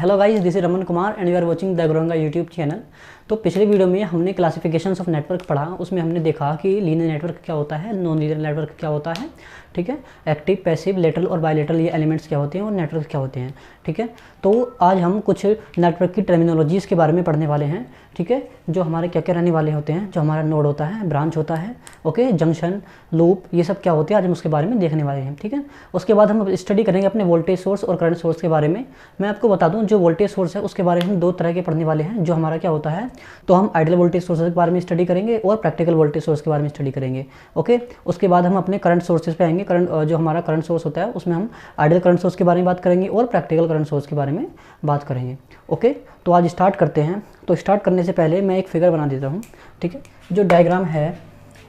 Hello guys, this is Raman Kumar and you are watching the Guranga YouTube channel. तो पिछले video में हमने क्लासिफिकेशंस ऑफ नेटवर्क पढ़ा। उसमें हमने देखा कि लीनियर नेटवर्क क्या होता है, नॉन लीनियर नेटवर्क क्या होता है, ठीक है, एक्टिव, पैसिव, लेटरल और बायलेटरल ये एलिमेंट्स क्या होते हैं और नेटवर्क क्या होते हैं, ठीक है। तो आज हम कुछ नेटवर्क की टर्मिनोलॉजीज़ के बारे में पढ़ने वाले हैं, ठीक है, जो हमारे क्या क्या रहने वाले होते हैं, जो हमारा नोड होता है, ब्रांच होता है, ओके, जंक्शन, लूप, ये सब क्या होते हैं आज हम उसके बारे में देखने वाले हैं, ठीक है। उसके बाद हम स्टडी करेंगे अपने वोल्टेज सोर्स और करंट सोर्स के बारे में। मैं आपको बता दूं, जो वोल्टेज सोर्स है उसके बारे में हम दो तरह के पढ़ने वाले हैं। जो हमारा क्या होता है, तो हम आइडियल वोल्टेज सोर्स के बारे में स्टडी करेंगे और प्रैक्टिकल वोल्टेज सोर्स के बारे में स्टडी करेंगे, ओके। उसके बाद हम अपने करंट सोर्सेज पे आएंगे। करंट जो हमारा करंट सोर्स होता है उसमें हम आइडियल करंट सोर्स के बारे में बात करेंगे और प्रैक्टिकल करंट सोर्स के बारे में बात करेंगे, ओके। तो आज स्टार्ट करते हैं। तो स्टार्ट करने से पहले मैं एक फिगर बना देता हूँ, ठीक है। जो डायग्राम है,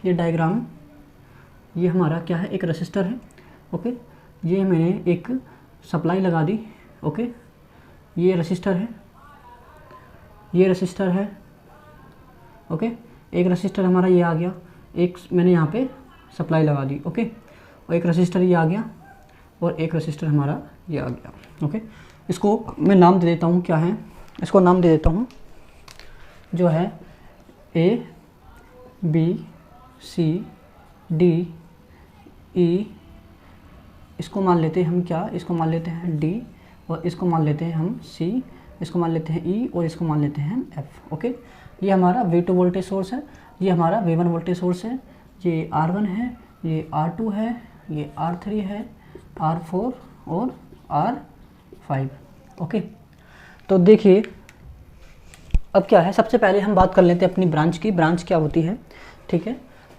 ये डायग्राम, ये हमारा क्या है, एक रेसिस्टर है, ओके। ये मैंने एक सप्लाई लगा दी, ओके। ये रेसिस्टर है, ये रेसिस्टर है, ओके। एक रेसिस्टर हमारा ये आ गया, एक मैंने यहाँ पे सप्लाई लगा दी, ओके। और एक रेसिस्टर ये आ गया और एक रेसिस्टर हमारा ये आ गया, ओके। इसको मैं नाम दे देता हूँ, क्या है, इसको नाम दे देता हूँ जो है A, B, C, D, E, इसको मान लेते हैं हम क्या, इसको मान लेते हैं D, और इसको मान लेते हैं हम C, इसको मान लेते हैं E, और इसको मान लेते हैं हम F, ओके। ये हमारा V2 वोल्टेज सोर्स है, ये हमारा V1 वोल्टेज सोर्स है, ये R1 है, ये R2 है, ये R3 है, R4 और R5, ओके। तो देखिए अब क्या है, सबसे पहले हम बात कर लेते हैं अपनी ब्रांच की। ब्रांच क्या होती है, ठीक है।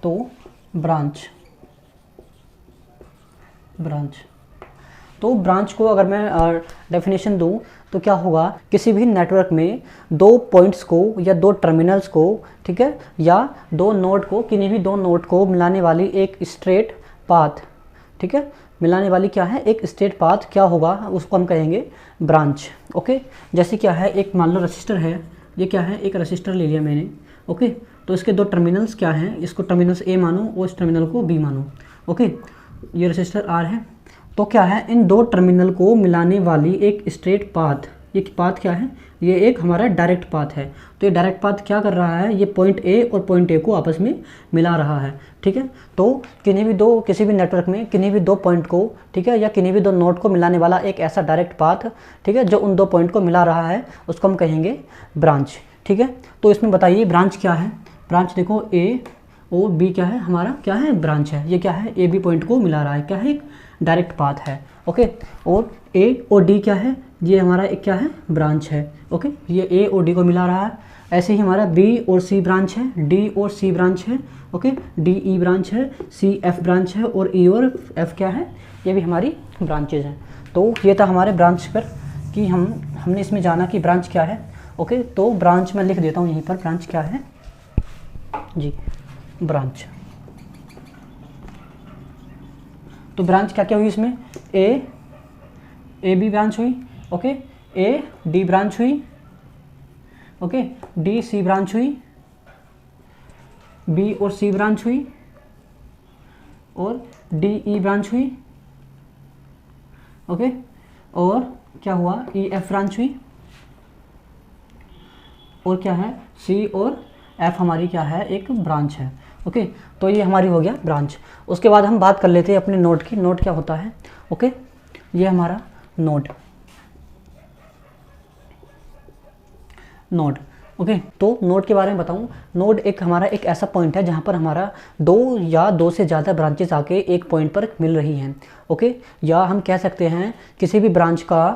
तो ब्रांच तो ब्रांच को अगर मैं डेफिनेशन दूं तो क्या होगा, किसी भी नेटवर्क में दो पॉइंट्स को या दो टर्मिनल्स को, ठीक है, या दो नोड को, किन्हीं भी दो नोड को मिलाने वाली एक स्ट्रेट पाथ, ठीक है, मिलाने वाली क्या है, एक स्ट्रेट पाथ क्या होगा, उसको हम कहेंगे ब्रांच, ओके। जैसे क्या है, एक मान लो रेसिस्टर है, ये क्या है, एक रेसिस्टर ले लिया मैंने, ओके। तो इसके दो टर्मिनल्स क्या हैं, इसको टर्मिनल्स ए मानो और इस टर्मिनल को बी मानो, ओके। ये रेसिस्टर आर है। तो क्या है, इन दो टर्मिनल को मिलाने वाली एक स्ट्रेट पाथ, ये पाथ क्या है, ये एक हमारा डायरेक्ट पाथ है। तो ये डायरेक्ट पाथ क्या कर रहा है, ये पॉइंट ए और पॉइंट ए को आपस में मिला रहा है, ठीक है। तो किसी भी नेटवर्क में किन्हीं भी दो पॉइंट को, ठीक है, या किन्हीं भी दो नोड को मिलाने वाला एक ऐसा डायरेक्ट पाथ, ठीक है, जो उन दो पॉइंट को मिला रहा है, उसको हम कहेंगे ब्रांच, ठीक है। तो इसमें बताइए ब्रांच क्या है। ब्रांच देखो, ए और बी क्या है, हमारा क्या है, ब्रांच है। ये क्या है, ए बी पॉइंट को मिला रहा है, क्या है, एक डायरेक्ट पाथ है, ओके। और ए और डी क्या है, ये हमारा एक क्या है, ब्रांच है, ओके। ये ए और डी को मिला रहा है। ऐसे ही हमारा बी और सी ब्रांच है, डी और सी ब्रांच है, ओके। डी ई ब्रांच है, सी एफ ब्रांच है, और ई और एफ क्या है, ये भी हमारी ब्रांचेज हैं। तो ये था हमारे ब्रांच पर कि हमने इसमें जाना कि ब्रांच क्या है, ओके। तो ब्रांच मैं लिख देता हूँ यहीं पर, ब्रांच क्या है जी, ब्रांच। तो ब्रांच क्या क्या हुई इसमें, ए बी ब्रांच हुई, ओके। ए डी ब्रांच हुई, ओके। डी सी ब्रांच हुई, बी और सी ब्रांच हुई, और डी ई ब्रांच हुई, ओके। और क्या हुआ, ई एफ ब्रांच हुई, और क्या है, सी और एफ हमारी क्या है, एक ब्रांच है, ओके। तो ये हमारी हो गया ब्रांच। उसके बाद हम बात कर लेते हैं अपने नोड की। नोड क्या होता है, ओके। ये हमारा नोड, ओके। तो नोड के बारे में बताऊं, नोड एक हमारा एक ऐसा पॉइंट है जहां पर हमारा दो या दो से ज़्यादा ब्रांचेस आके एक पॉइंट पर मिल रही हैं, ओके। या हम कह सकते हैं किसी भी ब्रांच का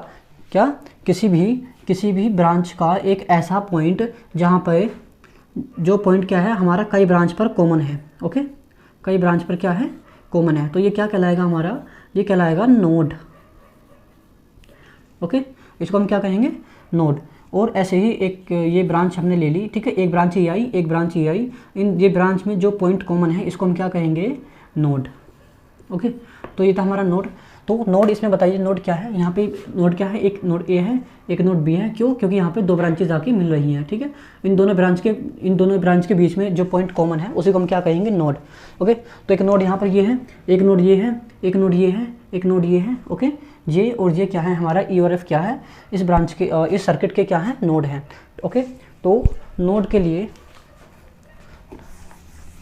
क्या, किसी भी ब्रांच का एक ऐसा पॉइंट जहां पर जो पॉइंट क्या है, हमारा कई ब्रांच पर कॉमन है, ओके। कई ब्रांच पर क्या है, कॉमन है। तो ये क्या कहलाएगा हमारा, ये कहलाएगा नोड, ओके। इसको हम क्या कहेंगे, नोड। और ऐसे ही एक ये ब्रांच हमने ले ली, ठीक है, एक ब्रांच ये आई, एक ब्रांच ये आई, इन ये ब्रांच में जो पॉइंट कॉमन है इसको हम क्या कहेंगे, नोड, ओके। तो ये था हमारा नोड। तो नोड इसमें बताइए नोड क्या है, यहाँ पे नोड क्या है, एक नोड ए है एक नोड बी है, क्यों, क्योंकि यहाँ पे दो ब्रांचेज आके मिल रही हैं, ठीक है। इन दोनों ब्रांच के बीच में जो पॉइंट कॉमन है उसी को हम क्या कहेंगे, नोड। ओके, तो एक नोड यहाँ पर ये है, एक नोड ये है, एक नोड ये है, एक नोड ये है। ओके, ये और ये क्या है हमारा, ई और एफ क्या है, इस ब्रांच के इस सर्किट के क्या है, नोड हैं। ओके, तो नोड के लिए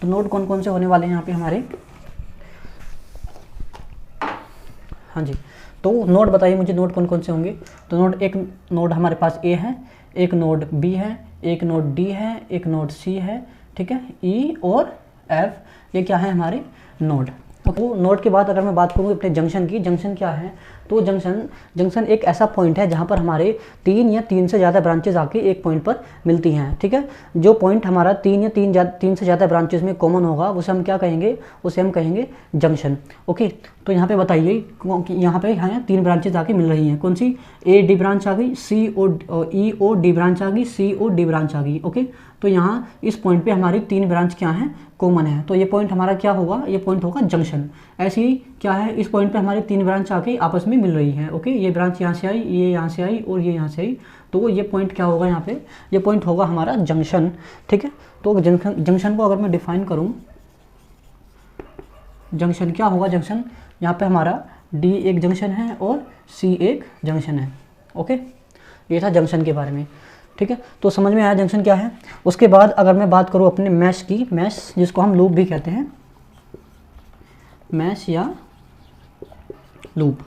तो नोड कौन कौन से होने वाले हैं यहाँ पे हमारे, हाँ जी। तो नोड बताइए मुझे, नोड कौन कौन से होंगे। तो नोड, एक नोड हमारे पास ए है, एक नोड बी है, एक नोड डी है, एक नोड सी है, ठीक है। ई और एफ ये क्या है हमारे नोड। तो नोड के बाद अगर मैं बात करूँ अपने जंक्शन की, जंक्शन क्या है, तो जंक्शन एक ऐसा पॉइंट है जहाँ पर हमारे तीन या तीन से ज़्यादा ब्रांचेज आके एक पॉइंट पर मिलती हैं, ठीक है। जो पॉइंट हमारा तीन से ज़्यादा ब्रांचेज में कॉमन होगा उसे हम क्या कहेंगे, उसे हम कहेंगे जंक्शन। ओके, तो यहाँ पे बताइए कि यहाँ पे तीन ब्रांचेज आके मिल रही हैं, कौन सी, ए डी ब्रांच आ गई, सी ओ ई ओ डी ब्रांच आ गई, सी ओ डी ब्रांच आ गई। ओके, तो यहाँ इस पॉइंट पे हमारी तीन ब्रांच क्या हैं, कॉमन है, तो ये पॉइंट हमारा क्या होगा, ये पॉइंट होगा जंक्शन। ऐसे ही क्या है, इस पॉइंट पे हमारी तीन ब्रांच आके आपस में मिल रही है। ओके, ये ब्रांच यहाँ से आई, ये यहाँ से आई और ये यहाँ से आई, तो ये पॉइंट क्या होगा यहाँ पे, ये पॉइंट होगा हमारा जंक्शन, ठीक है। तो जंक्शन को अगर मैं डिफाइन करूँ, जंक्शन क्या होगा, जंक्शन यहाँ पे हमारा डी एक जंक्शन है और सी एक जंक्शन है। ओके, ये था जंक्शन के बारे में, ठीक है। तो समझ में आया जंक्शन क्या है। उसके बाद अगर मैं बात करूँ अपने मैश की, मैश जिसको हम लूप भी कहते हैं, मैश या लूप।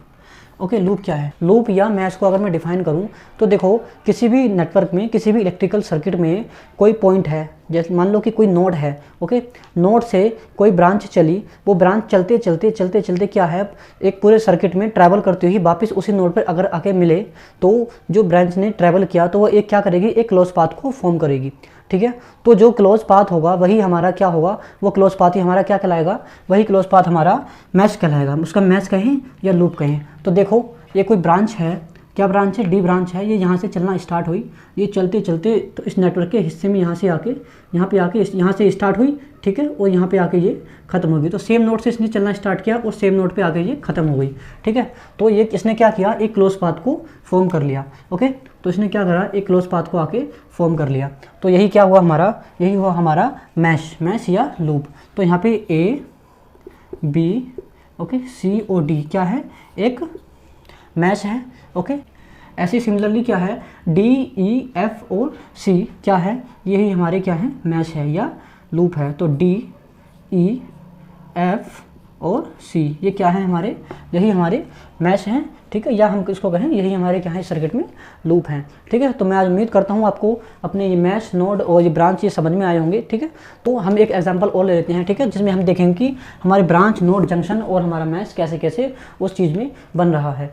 ओके, लूप क्या है, लूप या मैश को अगर मैं डिफाइन करूं तो देखो, किसी भी नेटवर्क में, किसी भी इलेक्ट्रिकल सर्किट में कोई पॉइंट है, जैसे मान लो कि कोई नोड है। ओके, नोड से कोई ब्रांच चली, वो ब्रांच चलते चलते क्या है, एक पूरे सर्किट में ट्रैवल करती हुई वापस उसी नोड पर अगर आके मिले, तो जो ब्रांच ने ट्रैवल किया तो वो एक क्या करेगी, एक क्लोज पाथ को फॉर्म करेगी, ठीक है। तो जो क्लोज पाथ होगा वही हमारा क्या होगा, वो क्लोज पाथ ही हमारा क्या कहलाएगा, वही क्लोज पाथ हमारा मैश कहलाएगा। उसका मैश कहें या लूप कहें। तो देखो, ये कोई ब्रांच है, क्या ब्रांच है, डी ब्रांच है, ये यहाँ से चलना स्टार्ट हुई, ये चलते चलते तो इस नेटवर्क के हिस्से में यहाँ से आके यहाँ से स्टार्ट हुई, ठीक है, और यहाँ पे आके ये खत्म होगी। तो सेम नोड से इसने चलना स्टार्ट किया और सेम नोड पे आके ये खत्म हो गई, ठीक है। तो ये इसने क्या किया, एक क्लोज पाथ को फॉर्म कर लिया। ओके, तो इसने क्या करा, एक क्लोज पाथ को आके फॉर्म कर लिया। तो यही क्या हुआ हमारा, यही हुआ हमारा मैश या लूप। तो यहाँ पे A B, okay, C or D क्या है, एक मैश है। ओके, ऐसे सिमिलरली क्या है, डी ई एफ और सी क्या है, यही हमारे क्या है, मैश है या लूप है। तो डी ई एफ और सी ये क्या है हमारे, यही हमारे मैश हैं, ठीक है, या हम किसको कहें, यही हमारे क्या है सर्किट में लूप हैं, ठीक है। तो मैं आज उम्मीद करता हूँ आपको अपने ये मैश, नोड और ये ब्रांच ये समझ में आए होंगे, ठीक है। तो हम एक एग्जांपल और ले लेते हैं, ठीक है, जिसमें हम देखेंगे कि हमारे ब्रांच, नोड, जंक्शन और हमारा मैश कैसे कैसे उस चीज़ में बन रहा है।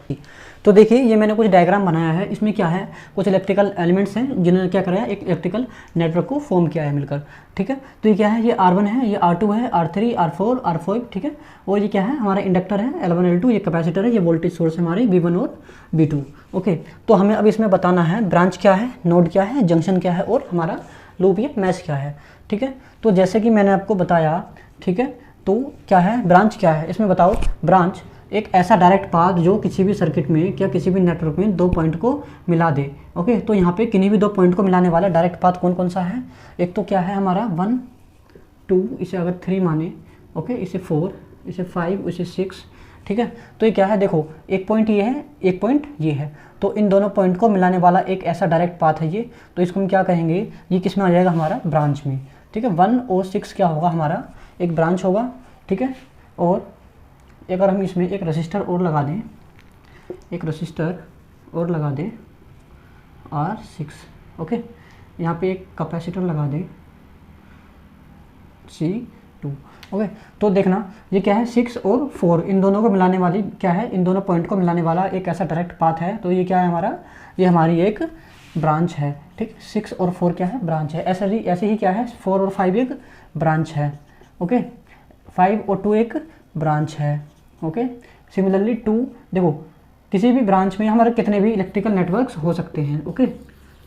तो देखिए, ये मैंने कुछ डायग्राम बनाया है, इसमें क्या है, कुछ इलेक्ट्रिकल एलिमेंट्स हैं जिन्होंने क्या कराया, एक इलेक्ट्रिकल नेटवर्क को फॉर्म किया है मिलकर, ठीक है। तो ये क्या है, ये R1 है, ये R2 है, R3, R4, R5, ठीक है। और ये क्या है, हमारा इंडक्टर है L1, L2, ये कैपेसिटर है, ये वोल्टेज सोर्स है हमारे V1 और V2। ओके, तो हमें अब इसमें बताना है ब्रांच क्या है, नोड क्या है, जंक्शन क्या है और हमारा लूप या मैश क्या है, ठीक है। तो जैसे कि मैंने आपको बताया, ठीक है, तो क्या है, ब्रांच क्या है, इसमें बताओ। ब्रांच एक ऐसा डायरेक्ट पाथ जो किसी भी सर्किट में या किसी भी नेटवर्क में दो पॉइंट को मिला दे। ओके, तो यहाँ पे किन्हीं भी दो पॉइंट को मिलाने वाला डायरेक्ट पाथ कौन कौन सा है, एक तो क्या है हमारा 1 2, इसे अगर 3 माने, ओके, इसे 4, इसे 5, इसे 6, ठीक है। तो ये क्या है, देखो, एक पॉइंट ये है, एक पॉइंट ये है, तो इन दोनों पॉइंट को मिलाने वाला एक ऐसा डायरेक्ट पाथ है ये, तो इसको हम क्या कहेंगे, ये किस में आ जाएगा, हमारा ब्रांच में, ठीक है। 1 और 6 क्या होगा, हमारा एक ब्रांच होगा, ठीक है। और अगर हम इसमें एक रजिस्टर और लगा दें, एक रजिस्टर और लगा दें R6, ओके, यहाँ पे एक कैपेसिटर लगा दें C2, ओके। तो देखना, ये क्या है, 6 और 4 इन दोनों को मिलाने वाली क्या है, इन दोनों पॉइंट को मिलाने वाला एक ऐसा डायरेक्ट पाथ है। तो ये क्या है हमारा, ये हमारी एक ब्रांच है, ठीक। 6 और 4 क्या है, ब्रांच है। ऐसे ही क्या है, 4 और 5 एक ब्रांच है, ओके। 5 और 2 एक ब्रांच है, ओके। सिमिलरली 2, देखो, किसी भी ब्रांच में हमारे कितने भी इलेक्ट्रिकल नेटवर्क्स हो सकते हैं, ओके।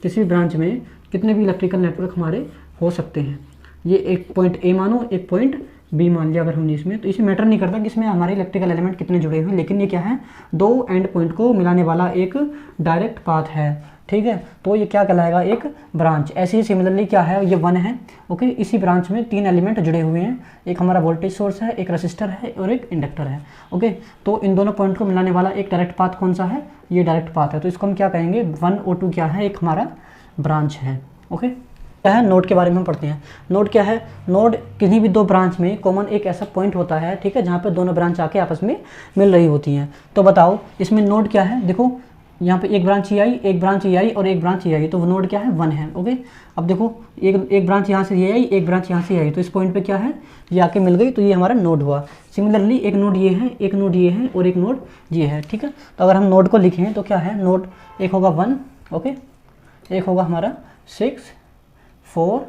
किसी भी ब्रांच में कितने भी इलेक्ट्रिकल नेटवर्क हमारे हो सकते हैं। ये एक पॉइंट ए मानो, एक पॉइंट बी मान लिया अगर हमने इसमें, तो इसमें मैटर नहीं करता कि इसमें हमारे इलेक्ट्रिकल एलिमेंट कितने जुड़े हुए हैं, लेकिन ये क्या है, दो एंड पॉइंट को मिलाने वाला एक डायरेक्ट पाथ है, ठीक है। तो ये क्या कहलाएगा, एक ब्रांच। ऐसे ही सिमिलरली क्या है, ये 1 है, ओके। इसी ब्रांच में 3 एलिमेंट जुड़े हुए हैं, एक हमारा वोल्टेज सोर्स है, एक रजिस्टर है और एक इंडक्टर है, ओके। तो इन दोनों पॉइंट को मिलाने वाला एक डायरेक्ट पाथ कौन सा है, ये डायरेक्ट पाथ है। तो इसको हम क्या कहेंगे, 1 और 2 क्या है, एक हमारा ब्रांच है, ओके। क्या है, नोड के बारे में हम पढ़ते हैं। नोड क्या है, नोड किसी भी दो ब्रांच में कॉमन एक ऐसा पॉइंट होता है, ठीक है, जहाँ पे दोनों ब्रांच आके आपस में मिल रही होती हैं। तो बताओ इसमें नोड क्या है, देखो यहाँ पे एक ब्रांच ये आई, एक ब्रांच ये आई और एक ब्रांच ये आई, तो वो नोड क्या है, 1 है, ओके। अब देखो एक ब्रांच यहाँ से ये आई, एक ब्रांच यहाँ से आई, तो इस पॉइंट पे क्या है, ये आके मिल गई, तो ये हमारा नोड हुआ। सिमिलरली एक नोड ये है, एक नोड ये है और एक नोड ये है, ठीक है। तो अगर हम नोड को लिखें तो क्या है, नोड एक होगा 1, ओके, एक होगा हमारा 6 4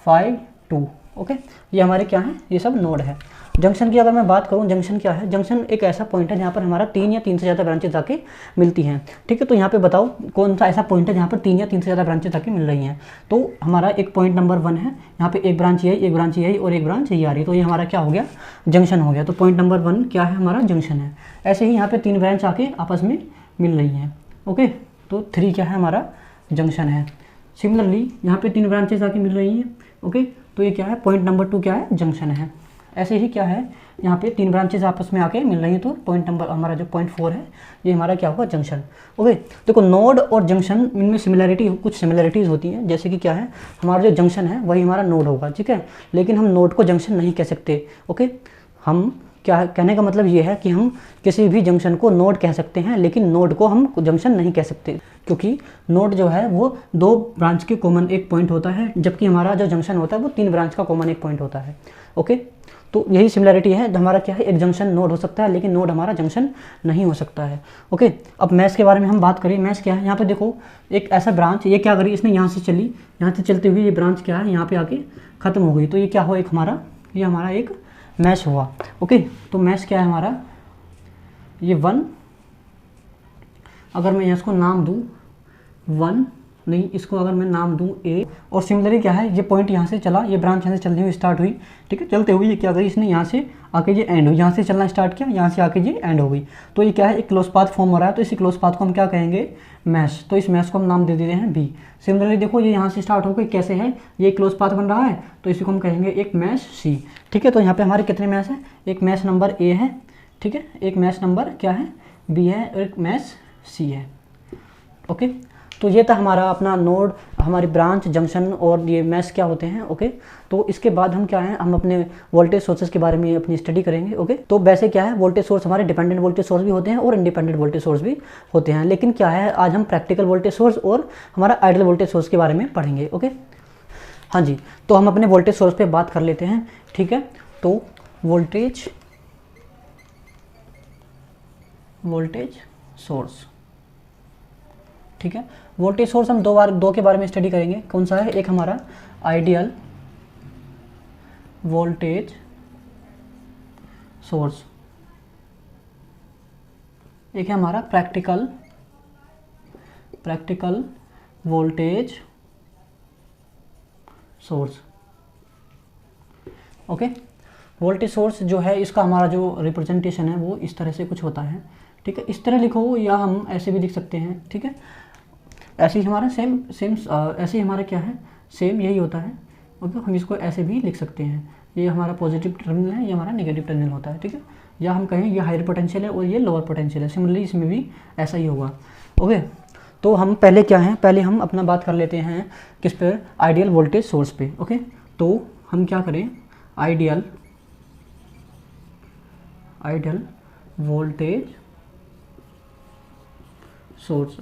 5 2, ओके। ये हमारे क्या है, ये सब नोड है। जंक्शन की अगर मैं बात करूं, जंक्शन क्या है, जंक्शन एक ऐसा पॉइंट है जहां पर हमारा 3 या 3 से ज़्यादा ब्रांचेज आके मिलती हैं, ठीक है। तो यहाँ पे बताओ कौन सा ऐसा पॉइंट है जहां पर 3 या 3 से ज़्यादा ब्रांचेज आके मिल रही हैं। तो हमारा एक पॉइंट नंबर 1 है, यहाँ पे एक ब्रांच ये आई, एक ब्रांच ये आई और एक ब्रांच ये आ रही, तो ये हमारा क्या हो गया, जंक्शन हो गया। तो पॉइंट नंबर 1 क्या है, हमारा जंक्शन है। ऐसे ही यहाँ पे 3 ब्रांच आके आपस में मिल रही हैं, ओके। तो 3 क्या है, हमारा जंक्शन है। सिमिलरली यहाँ पे 3 ब्रांचेज आके मिल रही हैं, ओके। तो ये क्या है, पॉइंट नंबर 2 क्या है, जंक्शन है। ऐसे ही क्या है, यहाँ पे 3 ब्रांचेज आपस में आके मिल रही हैं, तो पॉइंट नंबर हमारा जो पॉइंट 4 है, ये हमारा क्या होगा, जंक्शन, ओके। देखो नोड और जंक्शन इनमें सिमिलरिटी, कुछ सिमिलरिटीज़ होती हैं, जैसे कि क्या है, हमारा जो जंक्शन है वही हमारा नोड होगा, ठीक है। लेकिन हम नोड को जंक्शन नहीं कह सकते, ओके। हम क्या कहने का मतलब ये है कि हम किसी भी जंक्शन को नोड कह सकते हैं, लेकिन नोड को हम जंक्शन नहीं कह सकते, क्योंकि नोड जो है वो 2 ब्रांच के कॉमन एक पॉइंट होता है, जबकि हमारा जो जंक्शन होता है वो 3 ब्रांच का कॉमन एक पॉइंट होता है, ओके। तो यही सिमिलरिटी है, हमारा क्या है, एक जंक्शन नोड हो सकता है, लेकिन नोड हमारा जंक्शन नहीं हो सकता है, ओके। अब मैश के बारे में हम बात करें, मैश क्या है, यहाँ पे देखो एक ऐसा ब्रांच, ये क्या करी, इसने यहाँ से चली, यहाँ से चलते हुए ये ब्रांच क्या है, यहाँ पे आके ख़त्म हो गई, तो ये क्या हुआ, एक हमारा, ये हमारा एक मैश हुआ, ओके। तो मैश क्या है हमारा, ये 1, अगर मैं इसको नाम दूँ 1 नहीं, इसको अगर मैं नाम दूं ए, और सिमिलरली क्या है, ये पॉइंट यहाँ से चला, ये ब्रांच यहाँ से चलती हुई स्टार्ट हुई, ठीक है। चलते हुए ये क्या करी, इसने यहाँ से आके ये एंड हुई, यहाँ से चलना स्टार्ट किया, यहाँ से आके ये एंड हो गई, तो ये क्या है, एक क्लोज पाथ फॉर्म हो रहा है। तो इसी क्लोज पाथ को हम क्या कहेंगे, मैश। तो इस मैश को हम नाम दे देते हैं बी। सिमिलरली देखो ये यहाँ से स्टार्ट होकर कैसे है, ये क्लोज पाथ बन रहा है, तो इसी को हम कहेंगे एक मैश सी, ठीक है। तो यहाँ पे हमारे कितने मैश हैं, एक मैश नंबर ए है, ठीक है, एक मैश नंबर क्या है, बी है और एक मैश सी है, ओके। तो ये था हमारा अपना नोड, हमारी ब्रांच, जंक्शन और ये मैश क्या होते हैं, ओके। तो इसके बाद हम क्या है, हम अपने वोल्टेज सोर्सेज के बारे में अपनी स्टडी करेंगे, ओके। तो वैसे क्या है, वोल्टेज सोर्स हमारे डिपेंडेंट वोल्टेज सोर्स भी होते हैं और इंडिपेंडेंट वोल्टेज सोर्स भी होते हैं, लेकिन क्या है, आज हम प्रैक्टिकल वोल्टेज सोर्स और हमारा आइडियल वोल्टेज सोर्स के बारे में पढ़ेंगे, ओके। हाँ जी, तो हम अपने वोल्टेज सोर्स पर बात कर लेते हैं, ठीक है। तो वोल्टेज सोर्स, ठीक है। वोल्टेज सोर्स हम दो के बारे में स्टडी करेंगे। कौन सा है, एक हमारा आइडियल वोल्टेज सोर्स, एक है हमारा practical voltage source, okay. Voltage source जो है, इसका हमारा जो रिप्रेजेंटेशन है वो इस तरह से कुछ होता है, ठीक है। इस तरह लिखो या हम ऐसे भी लिख सकते हैं, ठीक है। ऐसे ही हमारा सेम ऐसे ही हमारा क्या है, सेम यही होता है, ओके। हम इसको ऐसे भी लिख सकते हैं, ये हमारा पॉजिटिव टर्मिनल है, ये हमारा नेगेटिव टर्मिनल होता है, ठीक है। या हम कहें ये हायर पोटेंशियल है और ये लोअर पोटेंशियल है, सिमिलरली इसमें भी ऐसा ही होगा, ओके। तो हम पहले क्या है, पहले हम अपना बात कर लेते हैं किस पे, आइडियल वोल्टेज सोर्स पे, ओके। तो हम क्या करें, आइडियल वोल्टेज सोर्स।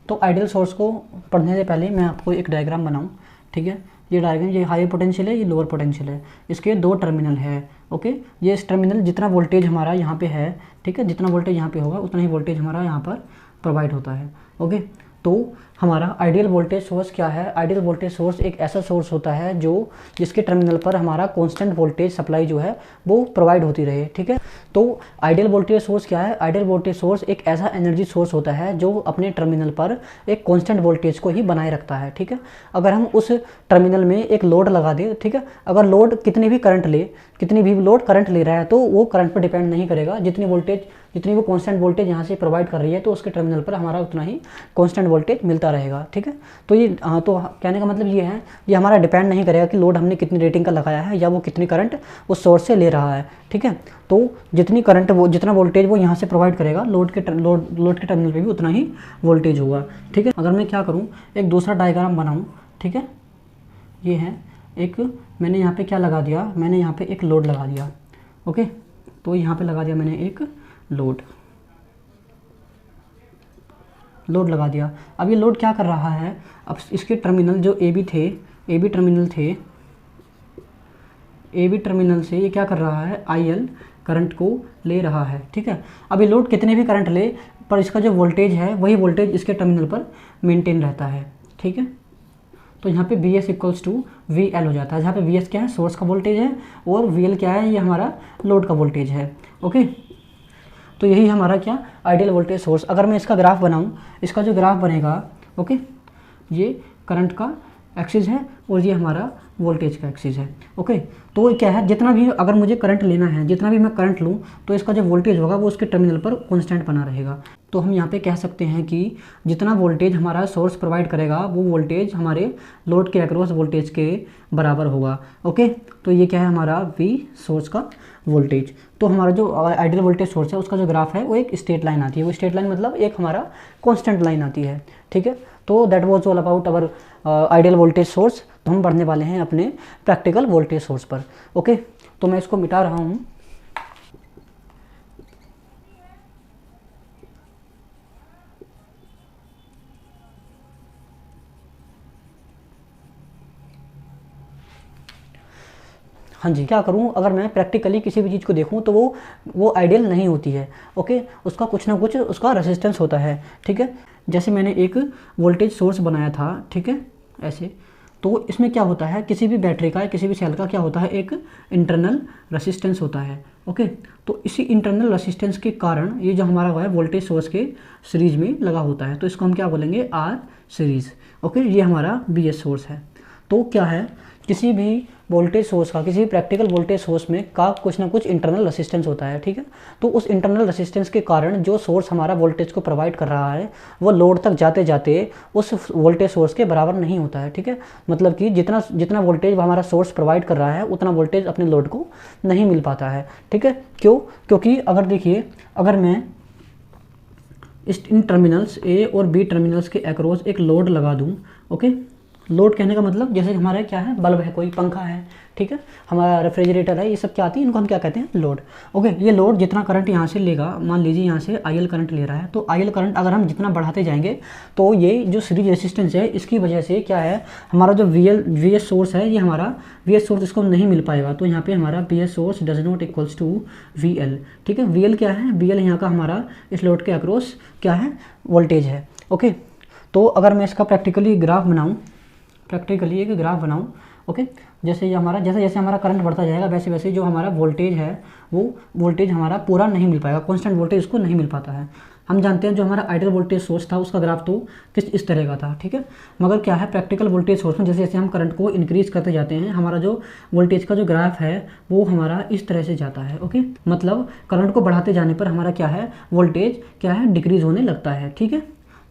तो आइडियल सोर्स को पढ़ने से पहले मैं आपको एक डायग्राम बनाऊं, ठीक है। ये डायग्राम, ये हाई पोटेंशियल है, ये लोअर पोटेंशियल है, इसके 2 टर्मिनल है, ओके। ये इस टर्मिनल जितना वोल्टेज हमारा यहाँ पे है, ठीक है, जितना वोल्टेज यहाँ पे होगा उतना ही वोल्टेज हमारा यहाँ पर प्रोवाइड होता है, ओके। तो हमारा आइडियल वोल्टेज सोर्स क्या है? आइडियल वोल्टेज सोर्स एक ऐसा सोर्स होता है जो जिसके टर्मिनल पर हमारा कांस्टेंट वोल्टेज सप्लाई जो है वो प्रोवाइड होती रहे, ठीक है। तो आइडियल वोल्टेज सोर्स क्या है? आइडियल वोल्टेज सोर्स एक ऐसा एनर्जी सोर्स होता है जो अपने टर्मिनल पर एक कांस्टेंट वोल्टेज को ही बनाए रखता है, ठीक है। अगर हम उस टर्मिनल में एक लोड लगा दें, ठीक है, अगर लोड कितनी भी लोड करंट ले रहा है तो वो करंट पर डिपेंड नहीं करेगा। जितनी वो कांस्टेंट वोल्टेज यहाँ से प्रोवाइड कर रही है तो उसके टर्मिनल पर हमारा उतना ही कांस्टेंट वोल्टेज मिलता रहेगा, ठीक है। तो ये तो कहने का मतलब ये है, ये हमारा डिपेंड नहीं करेगा कि लोड हमने कितनी रेटिंग का लगाया है या वो कितनी करंट उस सोर्स से ले रहा है, ठीक है। तो जितना वोल्टेज वो यहाँ से प्रोवाइड करेगा लोड के टर्मिनल पे भी उतना ही वोल्टेज होगा, ठीक है। अगर मैं क्या करूँ, एक दूसरा डायग्राम बनाऊँ, ठीक है। ये है एक, मैंने यहाँ पे क्या लगा दिया, मैंने यहाँ पे एक लोड लगा दिया, ओके। तो यहाँ पे लगा दिया मैंने एक लोड लगा दिया। अब ये लोड क्या कर रहा है, अब इसके टर्मिनल जो ए बी टर्मिनल से ये क्या कर रहा है, IL करंट को ले रहा है, ठीक है। अब ये लोड कितने भी करंट ले पर इसका जो वोल्टेज है वही वोल्टेज इसके टर्मिनल पर मेंटेन रहता है, ठीक है। तो यहाँ पे VS इक्वल्स टू VL हो जाता है, जहाँ पे VS क्या है, सोर्स का वोल्टेज है, और VL क्या है, ये हमारा लोड का वोल्टेज है, ओके। तो यही हमारा क्या, आइडियल वोल्टेज सोर्स। अगर मैं इसका ग्राफ बनाऊं, इसका जो ग्राफ बनेगा, ओके, ये करंट का एक्सिस है और ये हमारा वोल्टेज का एक्सिस है, ओके। तो क्या है, जितना भी अगर मुझे करंट लेना है, जितना भी मैं करंट लूँ तो इसका जो वोल्टेज होगा वो उसके टर्मिनल पर कांस्टेंट बना रहेगा। तो हम यहाँ पे कह सकते हैं कि जितना वोल्टेज हमारा सोर्स प्रोवाइड करेगा वो वोल्टेज हमारे लोड के अक्रॉस वोल्टेज के बराबर होगा, ओके। तो ये क्या है, हमारा V सोर्स का वोल्टेज। तो हमारा जो आइडियल वोल्टेज सोर्स है उसका जो ग्राफ है वो एक स्ट्रेट लाइन आती है, वो स्ट्रेट लाइन मतलब एक हमारा कांस्टेंट लाइन आती है, ठीक है। तो that was all about our ideal voltage source. तो हम बढ़ने वाले हैं अपने प्रैक्टिकल वोल्टेज सोर्स पर, ओके। तो मैं इसको मिटा रहा हूँ। हाँ जी, क्या करूँ, अगर मैं प्रैक्टिकली किसी भी चीज़ को देखूँ तो वो आइडियल नहीं होती है, ओके। उसका कुछ ना कुछ उसका रेसिस्टेंस होता है, ठीक है। जैसे मैंने एक वोल्टेज सोर्स बनाया था, ठीक है, ऐसे। तो इसमें क्या होता है, किसी भी बैटरी का, किसी भी सेल का क्या होता है, एक इंटरनल रेसिस्टेंस होता है, ओके। तो इसी इंटरनल रेसिस्टेंस के कारण ये जो हमारा हुआ है वोल्टेज सोर्स के सीरीज में लगा होता है, तो इसको हम क्या बोलेंगे, R सीरीज़, ओके। ये हमारा BS सोर्स है। तो क्या है, किसी भी वोल्टेज सोर्स का, किसी भी प्रैक्टिकल वोल्टेज सोर्स में का कुछ ना कुछ इंटरनल रेसिस्टेंस होता है, ठीक है। तो उस इंटरनल रेसिस्टेंस के कारण जो सोर्स हमारा वोल्टेज को प्रोवाइड कर रहा है वो लोड तक जाते जाते उस वोल्टेज सोर्स के बराबर नहीं होता है, ठीक है। मतलब कि जितना वोल्टेज हमारा सोर्स प्रोवाइड कर रहा है उतना वोल्टेज अपने लोड को नहीं मिल पाता है, ठीक है। क्यों? क्योंकि अगर देखिए, अगर मैं इन टर्मिनल्स A और B टर्मिनल्स के अक्रॉस एक लोड लगा दूँ, ओके। लोड कहने का मतलब जैसे हमारा क्या है, बल्ब है, कोई पंखा है, ठीक है, हमारा रेफ्रिजरेटर है, ये सब क्या आती है, इनको हम क्या कहते हैं, लोड, ओके। ये लोड जितना करंट यहाँ से लेगा, मान लीजिए यहाँ से IL करंट ले रहा है, तो IL करंट अगर हम जितना बढ़ाते जाएंगे तो ये जो सीरीज रेसिस्टेंस है इसकी वजह से क्या है, हमारा जो VS सोर्स है, ये हमारा VS सोर्स इसको नहीं मिल पाएगा। तो यहाँ पे हमारा BS source does not equals to VL, ठीक है। VL क्या है, VL यहाँ का हमारा इस लोड के अक्रॉस क्या है, वोल्टेज है, ओके। तो अगर मैं इसका प्रैक्टिकली एक ग्राफ बनाऊँ, ओके। जैसे जैसे हमारा करंट बढ़ता जाएगा वैसे वैसे जो हमारा वोल्टेज है वो वोल्टेज हमारा पूरा नहीं मिल पाएगा, कांस्टेंट वोल्टेज उसको नहीं मिल पाता है। हम जानते हैं जो हमारा आइडियल वोल्टेज सोर्स था उसका ग्राफ तो इस तरह का था, ठीक है। मगर क्या है, प्रैक्टिकल वोल्टेज सोर्स में जैसे जैसे हम करंट को इंक्रीज करते जाते हैं हमारा जो वोल्टेज का जो ग्राफ है वो हमारा इस तरह से जाता है, ओके। मतलब करंट को बढ़ाते जाने पर हमारा क्या है, वोल्टेज क्या है, डिक्रीज होने लगता है, ठीक है।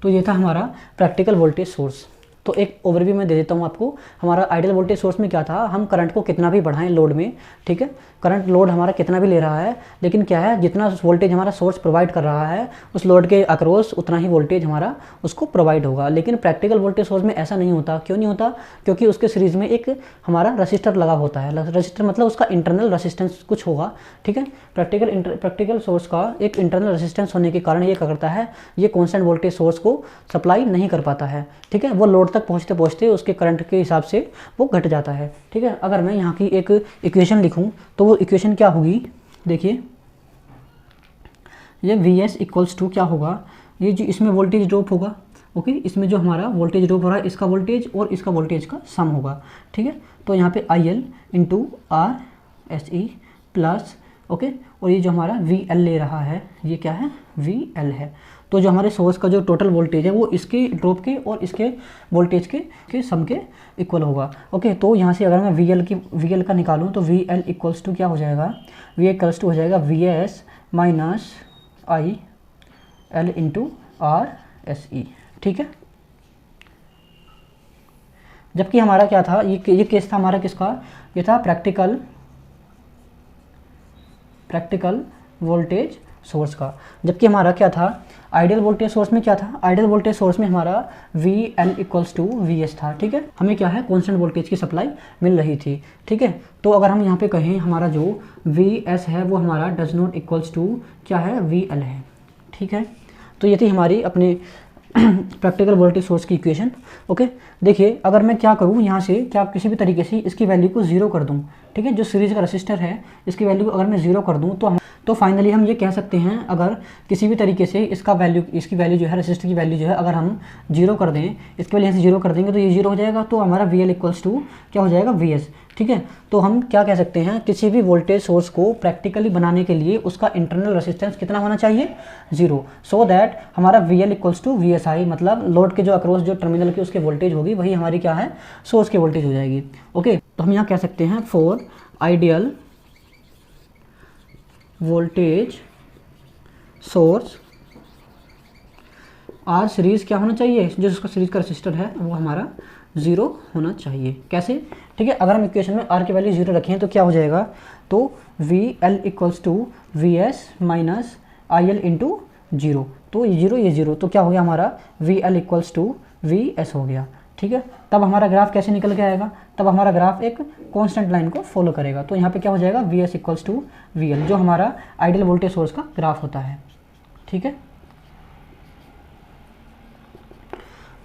तो ये था हमारा प्रैक्टिकल वोल्टेज सोर्स। तो एक ओवरव्यू मैं दे देता हूँ आपको। हमारा आइडियल वोल्टेज सोर्स में क्या था, हम करंट को कितना भी बढ़ाएं लोड में, ठीक है, करंट लोड हमारा कितना भी ले रहा है, लेकिन क्या है, जितना वोल्टेज हमारा सोर्स प्रोवाइड कर रहा है उस लोड के अक्रॉस उतना ही वोल्टेज हमारा उसको प्रोवाइड होगा। लेकिन प्रैक्टिकल वोल्टेज सोर्स में ऐसा नहीं होता। क्यों नहीं होता? क्योंकि उसके सीरीज में एक हमारा रजिस्टर लगा होता है। रजिस्टर मतलब उसका इंटरनल रेसिस्टेंस कुछ होगा, ठीक है। प्रैक्टिकल सोर्स का एक इंटरनल रेसिस्टेंस होने के कारण ये क्या करता है, ये कॉन्स्टेंट वोल्टेज सोर्स को सप्लाई नहीं कर पाता है, ठीक है। वो लोड तक पहुँचते पहुँचते उसके करंट के हिसाब से वो घट जाता है, ठीक है। अगर मैं यहाँ की एक इक्वेशन लिखूँ तो वो इक्वेशन क्या होगी, देखिए, ये Vs इक्वल्स टू क्या होगा, ये जो इसमें वोल्टेज ड्रॉप होगा, ओके, इसमें जो हमारा वोल्टेज ड्रॉप हो रहा है इसका वोल्टेज और इसका वोल्टेज का सम होगा, ठीक है। तो यहाँ पे आई L into R S E plus, okay, और ये जो हमारा वी एल ले रहा है ये क्या है, वी एल है। तो जो हमारे सोर्स का जो टोटल वोल्टेज है वो इसके ड्रॉप के और इसके वोल्टेज के सम के इक्वल होगा, ओके। तो यहाँ से अगर मैं वी एल का निकालूँ तो वी एल इक्वल्स टू क्या हो जाएगा, वी इक्वल्स टू हो जाएगा V S minus I L into R S E, ठीक है। जबकि हमारा क्या था, ये केस था हमारा किसका, ये था प्रैक्टिकल वोल्टेज सोर्स का। जबकि हमारा क्या था, आइडियल वोल्टेज सोर्स में क्या था, आइडियल वोल्टेज सोर्स में हमारा V L equals to V S था, ठीक है। हमें क्या है, कॉन्स्टेंट वोल्टेज की सप्लाई मिल रही थी, ठीक है। तो अगर हम यहाँ पे कहें हमारा जो वी एस है वो हमारा डज नॉट इक्वल्स टू क्या है, वी एल है, ठीक है। तो ये थी हमारी अपने प्रैक्टिकल वोल्टेज सोर्स की इक्वेशन, ओके। देखिए अगर मैं क्या करूँ यहाँ से, क्या किसी भी तरीके से इसकी वैल्यू को जीरो कर दूँ, ठीक है। जो सीरीज का रेसिस्टर है इसकी वैल्यू अगर मैं जीरो कर दूँ तो फाइनली हम ये कह सकते हैं, अगर किसी भी तरीके से इसकी वैल्यू जो है, रेसिस्टर की वैल्यू जो है अगर हम जीरो कर दें, इसके वैल्यू यहाँ से जीरो कर देंगे तो ये जीरो हो जाएगा, तो हमारा वी एल इक्वल्स टू क्या हो जाएगा, वी एस, ठीक है। तो हम क्या कह सकते हैं, किसी भी वोल्टेज सोर्स को प्रैक्टिकली बनाने के लिए उसका इंटरनल रेसिस्टेंस कितना होना चाहिए, जीरो, सो दैट हमारा V L equals to V S I, मतलब लोड के जो अक्रॉस जो टर्मिनल की उसके वोल्टेज होगी वही हमारी क्या है, सोर्स की वोल्टेज हो जाएगी, ओके। तो हम यहाँ कह सकते हैं for ideal voltage source R series क्या होना चाहिए, जो उसका सीरीज का रेसिस्टर है वो हमारा जीरो होना चाहिए। कैसे, ठीक है। अगर हम इक्वेशन में आर की वैल्यू जीरो रखें तो क्या हो जाएगा, तो V L equals to V S minus I L into zero, तो ये जीरो तो क्या हो गया हमारा, V L equals to V S हो गया, ठीक है। तब हमारा ग्राफ कैसे निकल के आएगा, तब हमारा ग्राफ एक कांस्टेंट लाइन को फॉलो करेगा। तो यहाँ पे क्या हो जाएगा, V S equals to V L, जो हमारा आइडियल वोल्टेज सोर्स का ग्राफ होता है, ठीक है।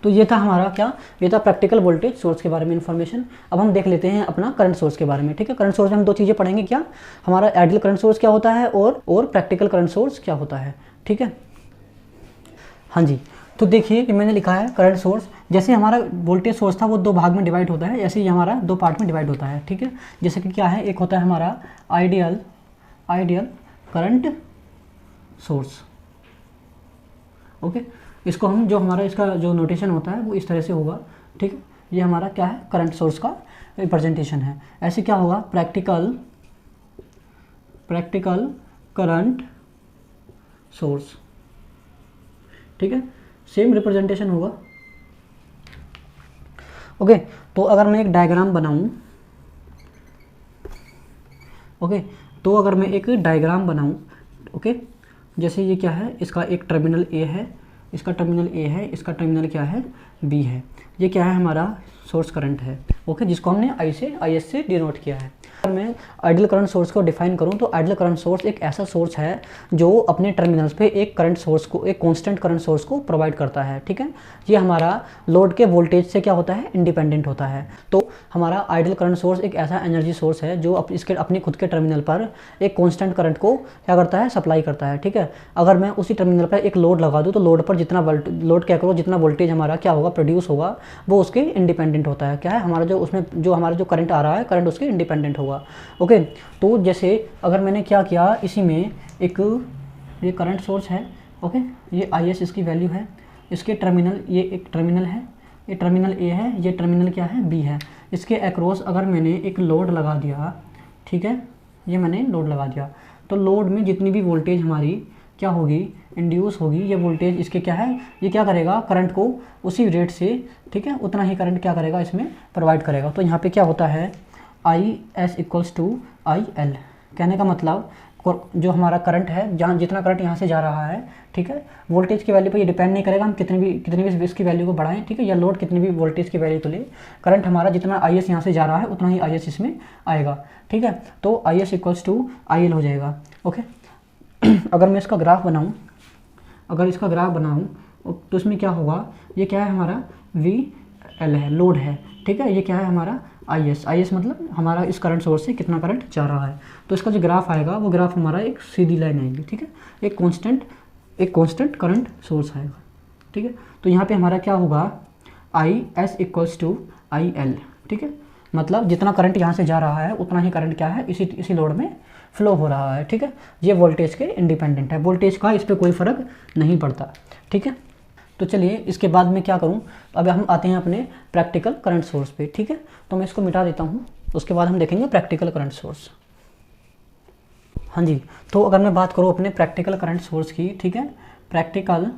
तो ये था हमारा क्या, ये था प्रैक्टिकल वोल्टेज सोर्स के बारे में इन्फॉर्मेशन। अब हम देख लेते हैं अपना करंट सोर्स के बारे में, ठीक है। करंट सोर्स में हम दो चीज़ें पढ़ेंगे, क्या हमारा आइडियल करंट सोर्स क्या होता है और प्रैक्टिकल करंट सोर्स क्या होता है, ठीक है। हाँ जी, तो देखिए कि मैंने लिखा है करंट सोर्स, जैसे हमारा वोल्टेज सोर्स था वो दो भाग में डिवाइड होता है, ऐसे ही हमारा दो पार्ट में डिवाइड होता है, ठीक है। जैसे कि क्या है, एक होता है हमारा आइडियल करंट सोर्स, ओके। इसको हम जो हमारा इसका जो नोटेशन होता है वो इस तरह से होगा, ठीक है। ये हमारा क्या है, करंट सोर्स का रिप्रेजेंटेशन है। ऐसे क्या होगा, प्रैक्टिकल करंट सोर्स, ठीक है, सेम रिप्रेजेंटेशन होगा, ओके। तो अगर मैं एक डायग्राम बनाऊं, ओके, तो अगर मैं एक डायग्राम बनाऊं, ओके, जैसे ये क्या है, इसका एक टर्मिनल ए है, इसका टर्मिनल ए है, इसका टर्मिनल क्या है, बी है। ये क्या है, हमारा सोर्स करंट है, ओके, जिसको हमने आई एस से डिनोट किया है। अगर मैं आइडियल करंट सोर्स को डिफाइन करूं तो आइडियल करंट सोर्स एक ऐसा सोर्स है जो अपने टर्मिनल्स पे एक करंट सोर्स को, एक कांस्टेंट करंट सोर्स को प्रोवाइड करता है, ठीक है। ये हमारा लोड के वोल्टेज से क्या होता है, इंडिपेंडेंट होता है। तो हमारा आइडियल करंट सोर्स एक ऐसा एनर्जी सोर्स है जो इसके अपने खुद के टर्मिनल पर एक कांस्टेंट करंट को क्या करता है, सप्लाई करता है, ठीक है। अगर मैं उसी टर्मिनल पर एक लोड लगा दूँ तो लोड पर लोड क्या करो, जितना वोल्टेज हमारा क्या होगा, प्रोड्यूस होगा, वो उसके इंडिपेंडेंट होता है, क्या है, हमारा जो उसमें जो हमारा जो करंट आ रहा है, करंट उसके इंडिपेंडेंट होगा, ओके। तो जैसे अगर मैंने क्या किया, इसी में एक ये करंट सोर्स है, ओके, ये आई एस इसकी वैल्यू है, इसके टर्मिनल, ये एक टर्मिनल है, ये टर्मिनल ए है, ये टर्मिनल क्या है, बी है। इसके अक्रॉस अगर मैंने एक लोड लगा दिया, ठीक है, ये मैंने लोड लगा दिया, तो लोड में जितनी भी वोल्टेज हमारी क्या होगी, इंड्यूस होगी, ये वोल्टेज इसके क्या है, ये क्या करेगा, करंट को उसी रेट से, ठीक है, उतना ही करंट क्या करेगा, इसमें प्रोवाइड करेगा। तो यहाँ पे क्या होता है, I S equals to I L, कहने का मतलब जो हमारा करंट है, जहाँ जितना करंट यहाँ से जा रहा है, ठीक है, वोल्टेज की वैल्यू पर ये डिपेंड नहीं करेगा, हम कितनी भी इसकी वैल्यू को बढ़ाएं, ठीक है, या लोड कितनी भी वोल्टेज की वैल्यू को ले, करंट हमारा जितना आई एस यहाँ से जा रहा है उतना ही आई एस इसमें आएगा, ठीक है। तो I S equals to I L हो जाएगा, ओके। अगर मैं इसका ग्राफ बनाऊँ, तो इसमें क्या होगा, ये क्या है हमारा वी एल है, लोड है, ठीक है, ये क्या है हमारा आई एस मतलब हमारा इस करंट सोर्स से कितना करंट जा रहा है। तो इसका जो ग्राफ आएगा वो ग्राफ हमारा एक सीधी लाइन आएगी, ठीक है, एक कांस्टेंट करंट सोर्स आएगा, ठीक है। तो यहाँ पे हमारा क्या होगा, IS इक्वल्स टू IL, ठीक है। मतलब जितना करंट यहाँ से जा रहा है उतना ही करंट क्या है, इसी लोड में फ्लो हो रहा है, ठीक है। ये वोल्टेज के इंडिपेंडेंट है, वोल्टेज का इस पर कोई फ़र्क नहीं पड़ता, ठीक है। तो चलिए इसके बाद में क्या करूँ, अब हम आते हैं अपने प्रैक्टिकल करंट सोर्स पे, ठीक है। तो मैं इसको मिटा देता हूँ, उसके बाद हम देखेंगे प्रैक्टिकल करंट सोर्स। हाँ जी, तो अगर मैं बात करूँ अपने प्रैक्टिकल करंट सोर्स की, ठीक है, प्रैक्टिकल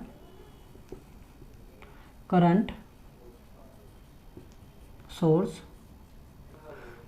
करंट सोर्स,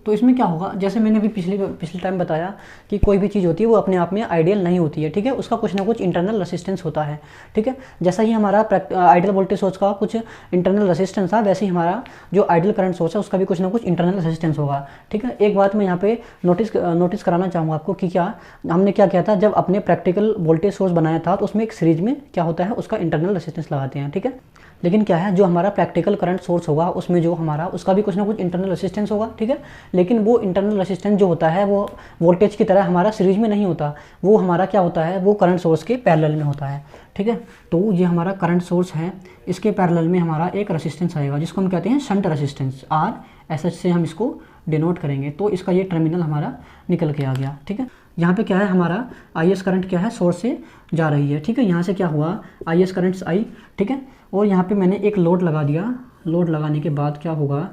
तो इसमें क्या होगा, जैसे मैंने भी पिछले टाइम बताया कि कोई भी चीज़ होती है वो अपने आप में आइडियल नहीं होती है, ठीक है। उसका कुछ ना कुछ इंटरनल रेसिस्टेंस होता है, ठीक है। जैसा ही हमारा आइडियल वोल्टेज सोर्स का कुछ इंटरनल रेसिस्टेंस था, वैसे ही हमारा जो आइडियल करंट सोर्स है उसका भी कुछ ना कुछ इंटरनल रेसिस्टेंस होगा, ठीक है। एक बात मैं यहाँ पे नोटिस कराना चाहूँगा आपको कि क्या हमने क्या किया था, जब अपने प्रैक्टिकल वोल्टेज सोर्स बनाया था तो उसमें एक सीरीज में क्या होता है, उसका इंटरनल रेसिस्टेंस लगाते हैं, ठीक है। लेकिन क्या है, जो हमारा प्रैक्टिकल करंट सोर्स होगा उसमें जो हमारा उसका भी कुछ ना कुछ इंटरनल रेसिस्टेंस होगा, ठीक है। लेकिन वो इंटरनल रेसिस्टेंस जो होता है वो वोल्टेज की तरह हमारा सीरीज में नहीं होता, वो हमारा क्या होता है, वो करंट सोर्स के पैरेलल में होता है, ठीक है। तो ये हमारा करंट सोर्स है, इसके पैरेलल में हमारा एक रेसिस्टेंस आएगा जिसको हम कहते हैं शंट रेसिस्टेंस, RSH से हम इसको डिनोट करेंगे। तो इसका ये टर्मिनल हमारा निकल के आ गया, ठीक है। यहाँ पे क्या है, हमारा IS करंट क्या है, सोर्स से जा रही है, ठीक है। यहाँ से क्या हुआ, IS करंट्स आई, ठीक है। और यहाँ पे मैंने एक लोड लगा दिया, लोड लगाने के बाद क्या होगा,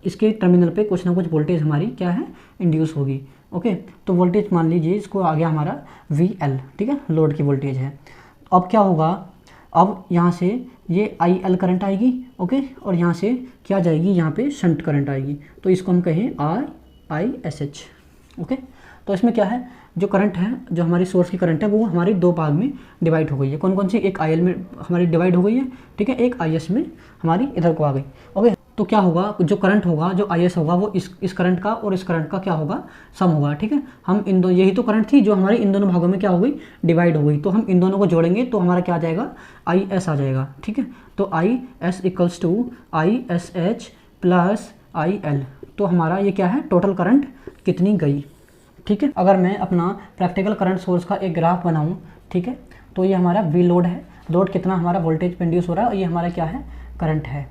इसके टर्मिनल पे कुछ ना कुछ वोल्टेज हमारी क्या है, इंड्यूस होगी, ओके। तो वोल्टेज मान लीजिए इसको आ गया हमारा VL, ठीक है, लोड की वोल्टेज है। अब क्या होगा, अब यहाँ से ये IL करंट आएगी, ओके, और यहाँ से क्या जाएगी, यहाँ पे शंट करंट आएगी, तो इसको हम कहें RISH, ओके। तो इसमें क्या है, जो करंट है, जो हमारी सोर्स की करंट है वो हमारी दो भाग में डिवाइड हो गई है। कौन कौन सी, एक IL में हमारी डिवाइड हो गई है, ठीक है, एक IS में हमारी इधर को आ गई, ओके। तो क्या होगा, जो करंट होगा, जो IS होगा वो इस करंट का और इस करंट का क्या होगा, सम होगा, ठीक है। हम इन दो, यही तो करंट थी जो हमारी इन दोनों भागों में क्या हो गई, डिवाइड हो गई। तो हम इन दोनों को जोड़ेंगे तो हमारा क्या आ जाएगा, IS आ जाएगा, ठीक है। तो IS equals to ISH plus IL। तो हमारा ये क्या है, टोटल करंट कितनी गई, ठीक है। अगर मैं अपना प्रैक्टिकल करंट सोर्स का एक ग्राफ बनाऊं, ठीक है, तो ये हमारा V लोड है, लोड कितना हमारा वोल्टेज पे इंड्यूस हो रहा है, और ये हमारा क्या है, करंट है,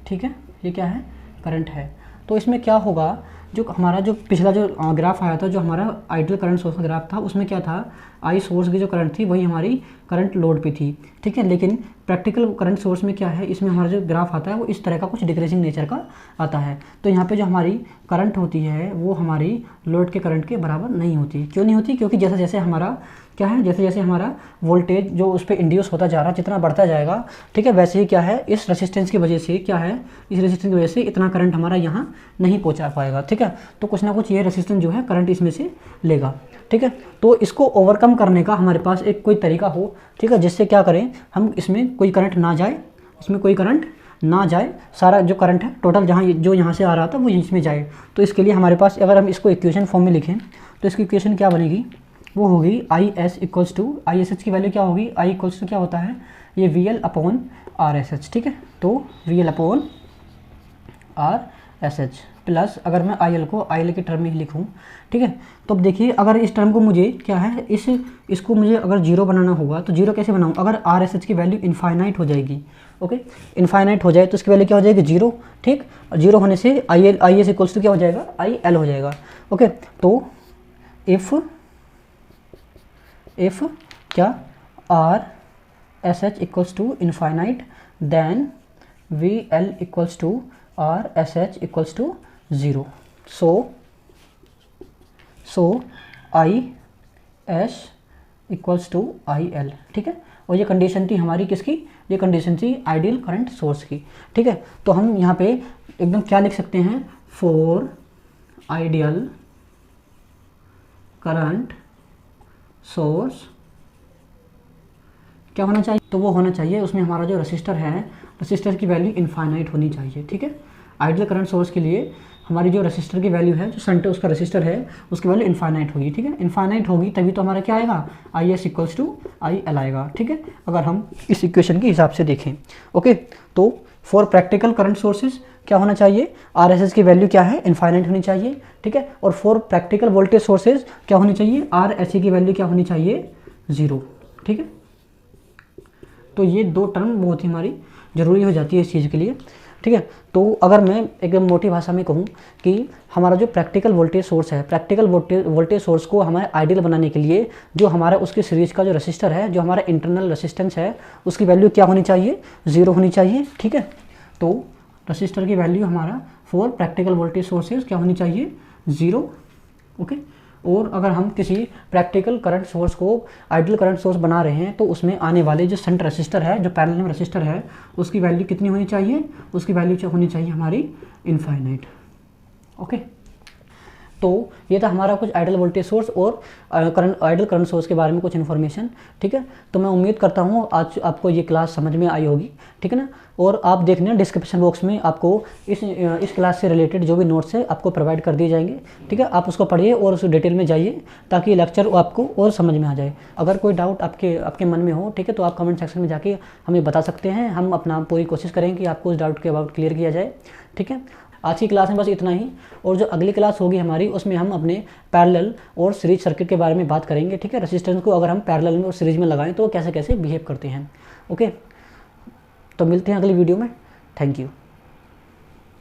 ठीक है, ये क्या है, करंट है। तो इसमें क्या होगा, जो हमारा जो पिछला जो ग्राफ आया था, जो हमारा आइडियल करंट सोर्स का ग्राफ था, उसमें क्या था, आई सोर्स की जो करंट थी वही हमारी करंट लोड पे थी, ठीक है। लेकिन प्रैक्टिकल करंट सोर्स में क्या है, इसमें हमारा जो ग्राफ आता है वो इस तरह का कुछ डिक्रीजिंग नेचर का आता है। तो यहाँ पे जो हमारी करंट होती है वो हमारी लोड के करंट के बराबर नहीं होती। क्यों नहीं होती, क्योंकि जैसे जैसे हमारा क्या है, जैसे जैसे हमारा वोल्टेज जो उस पर इंड्यूस होता जा रहा है, जितना बढ़ता जाएगा, ठीक है, वैसे ही क्या है, इस रेसिस्टेंस की वजह से क्या है, इस रेसिस्टेंस की वजह से इतना करंट हमारा यहाँ नहीं पहुँचा पाएगा, ठीक है। तो कुछ ना कुछ ये रेसिस्टेंस जो है करंट इसमें से लेगा, ठीक है। तो इसको ओवरकम करने का हमारे पास एक कोई तरीका हो, ठीक है, जिससे क्या करें, हम इसमें कोई करंट ना जाए, इसमें कोई करंट ना जाए, सारा जो करंट है टोटल जहाँ जो यहाँ से आ रहा था वो इसमें जाए। तो इसके लिए हमारे पास, अगर हम इसको इक्वेशन फॉर्म में लिखें तो इसकी इक्वेशन क्या बनेगी, वो होगी IS इक्वल्स टू, ISH की वैल्यू क्या होगी, I इक्वल्स टू क्या होता है, ये VL अपॉन RSH, ठीक है। तो VL अपॉन RSH प्लस, अगर मैं IL को IL के टर्म में ही लिखूँ, ठीक है। तो अब देखिए, अगर इस टर्म को मुझे क्या है, इसको मुझे अगर जीरो बनाना होगा तो जीरो कैसे बनाऊँ, अगर RSH की वैल्यू इनफाइनाइट हो जाएगी, ओके, इनफाइनाइट हो जाए तो इसकी वैल्यू क्या हो जाएगी, जीरो, ठीक। जीरो होने से IS इक्वल्स टू क्या हो जाएगा, IL हो जाएगा, ओके। तो इफ़ क्या RSH equals to infinite, then VL equals to RSH equals to zero. So IS equals to IL, ठीक है। और ये कंडीशन थी हमारी किसकी, ये कंडीशन थी आइडियल करंट सोर्स की, ठीक है। तो हम यहाँ पे एकदम क्या लिख सकते हैं, फॉर आइडियल करंट सोर्स क्या होना चाहिए, तो वो होना चाहिए उसमें हमारा जो रजिस्टर है, रजिस्टर की वैल्यू इनफाइनाइट होनी चाहिए, ठीक है। आइडियल करंट सोर्स के लिए हमारी जो रजिस्टर की वैल्यू है, जो शंट उसका रजिस्टर है, उसकी वैल्यू इनफाइनाइट होगी, ठीक है। इनफाइनाइट होगी तभी तो हमारा क्या आएगा, IS इक्वल्स टू IL आएगा, ठीक है, अगर हम इस इक्वेशन के हिसाब से देखें, ओके। तो फॉर प्रैक्टिकल करंट सोर्सेज क्या होना चाहिए, RSH की वैल्यू क्या है, इनफाइनाइट होनी चाहिए, ठीक है। और फॉर प्रैक्टिकल वोल्टेज सोर्सेज क्या होनी चाहिए, RSH की वैल्यू क्या होनी चाहिए, ज़ीरो, ठीक है। तो ये दो टर्म बहुत ही हमारी ज़रूरी हो जाती है इस चीज़ के लिए, ठीक है। तो अगर मैं एकदम मोटी भाषा में कहूँ कि हमारा जो प्रैक्टिकल वोल्टेज सोर्स है, प्रैक्टिकल वोल्टेज सोर्स को हमारे आइडियल बनाने के लिए जो हमारा उसकी सीरीज़ का जो रेसिस्टर है, जो हमारा इंटरनल रेसिस्टेंस है, उसकी वैल्यू क्या होनी चाहिए, 0 होनी चाहिए, ठीक है। तो रेसिस्टर की वैल्यू हमारा फॉर प्रैक्टिकल वोल्टेज सोर्सेज क्या होनी चाहिए, 0, ओके। और अगर हम किसी प्रैक्टिकल करंट सोर्स को आइडियल करंट सोर्स बना रहे हैं तो उसमें आने वाले जो शंट रेसिस्टर है, जो पैरेलल रेसिस्टर है, उसकी वैल्यू कितनी होनी चाहिए, उसकी वैल्यू होनी चाहिए हमारी इनफाइनाइट, ओके। तो ये था हमारा कुछ आइडियल वोल्टेज सोर्स और आइडियल करंट सोर्स के बारे में कुछ इन्फॉर्मेशन, ठीक है। तो मैं उम्मीद करता हूँ आज आपको ये क्लास समझ में आई होगी, ठीक है ना। और आप देखना डिस्क्रिप्शन बॉक्स में आपको इस क्लास से रिलेटेड जो भी नोट्स है आपको प्रोवाइड कर दिए जाएंगे, ठीक है। आप उसको पढ़िए और उस डिटेल में जाइए ताकि लेक्चर आपको और समझ में आ जाए। अगर कोई डाउट आपके मन में हो, ठीक है, तो आप कमेंट सेक्शन में जाके हमें बता सकते हैं। हम अपना पूरी कोशिश करेंगे कि आपको उस डाउट के अबाउट क्लियर किया जाए, ठीक है। आज की क्लास में बस इतना ही, और जो अगली क्लास होगी हमारी उसमें हम अपने पैरेलल और सीरीज सर्किट के बारे में बात करेंगे, ठीक है। रेजिस्टेंस को अगर हम पैरेलल में और सीरीज में लगाएं तो कैसे कैसे बिहेव करते हैं, ओके। तो मिलते हैं अगली वीडियो में, थैंक यू।